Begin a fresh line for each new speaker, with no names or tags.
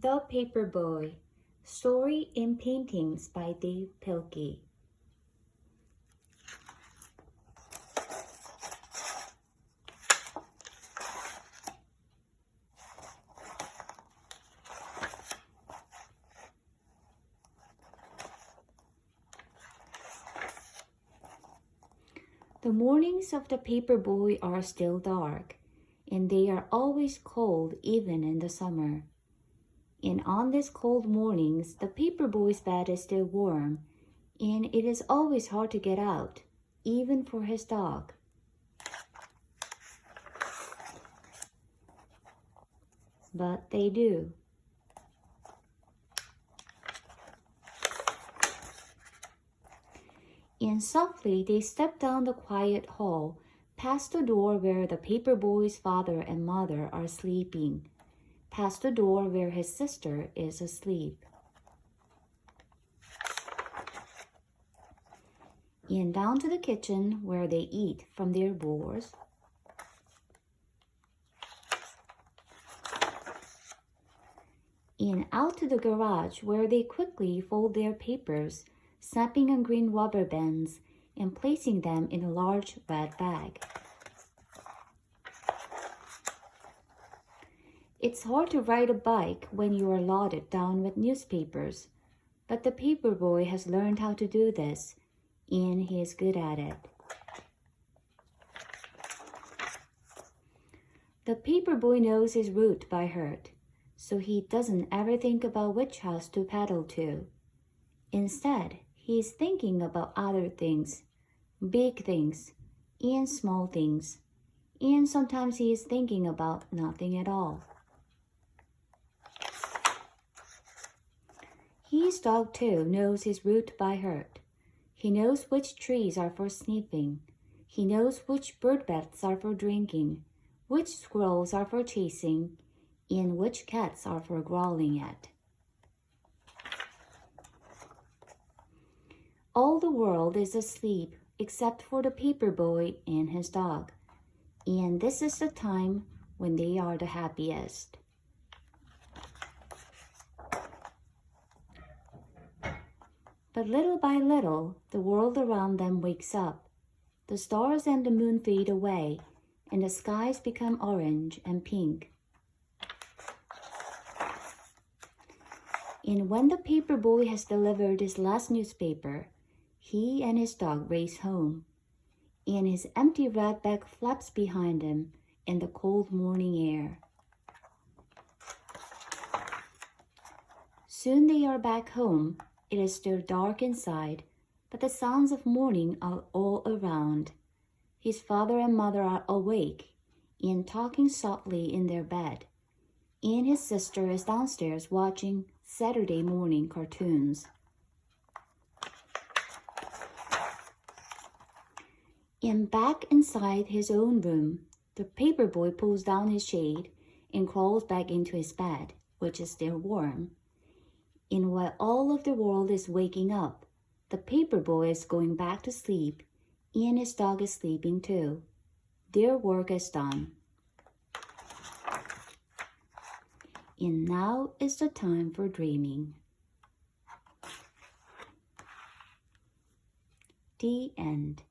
The Paperboy, Story in Paintings by Dav Phikey. The mornings of the Paperboy are still dark, and they are always cold even in the summer. And on these cold mornings, the Paperboy's bed is still warm, and it is always hard to get out, even for his dog. But they do. And softly they step down the quiet hall, past the door where the Paperboy's father and mother are sleeping, past the door where his sister is asleep. And down to the kitchen where they eat from their bowls. And out to the garage where they quickly fold their papers, snapping on green rubber bands and placing them in a large red bag. It's hard to ride a bike when you are loaded down with newspapers, but the Paperboy has learned how to do this, and he is good at it. The Paperboy knows his route by heart, so he doesn't ever think about which house to paddle to. Instead, he is thinking about other things, big things, and small things, and sometimes he is thinking about nothing at all. His dog too knows his route by heart. He knows which trees are for sniffing. He knows which bird baths are for drinking, which squirrels are for chasing, and which cats are for growling at. All the world is asleep except for the Paperboy and his dog, and this is the time when they are the happiest. But little by little, the world around them wakes up. The stars and the moon fade away, and the skies become orange and pink. And when the Paperboy has delivered his last newspaper, he and his dog race home, and his empty red bag flaps behind him in the cold morning air. Soon they are back home. It is still dark inside, but the sounds of morning are all around. His father and mother are awake and talking softly in their bed, and his sister is downstairs watching Saturday morning cartoons. And back inside his own room, the Paperboy pulls down his shade and crawls back into his bed, which is still warm. And while all of the world is waking up, the Paperboy is going back to sleep, and his dog is sleeping too. Their work is done. And now is the time for dreaming. The end.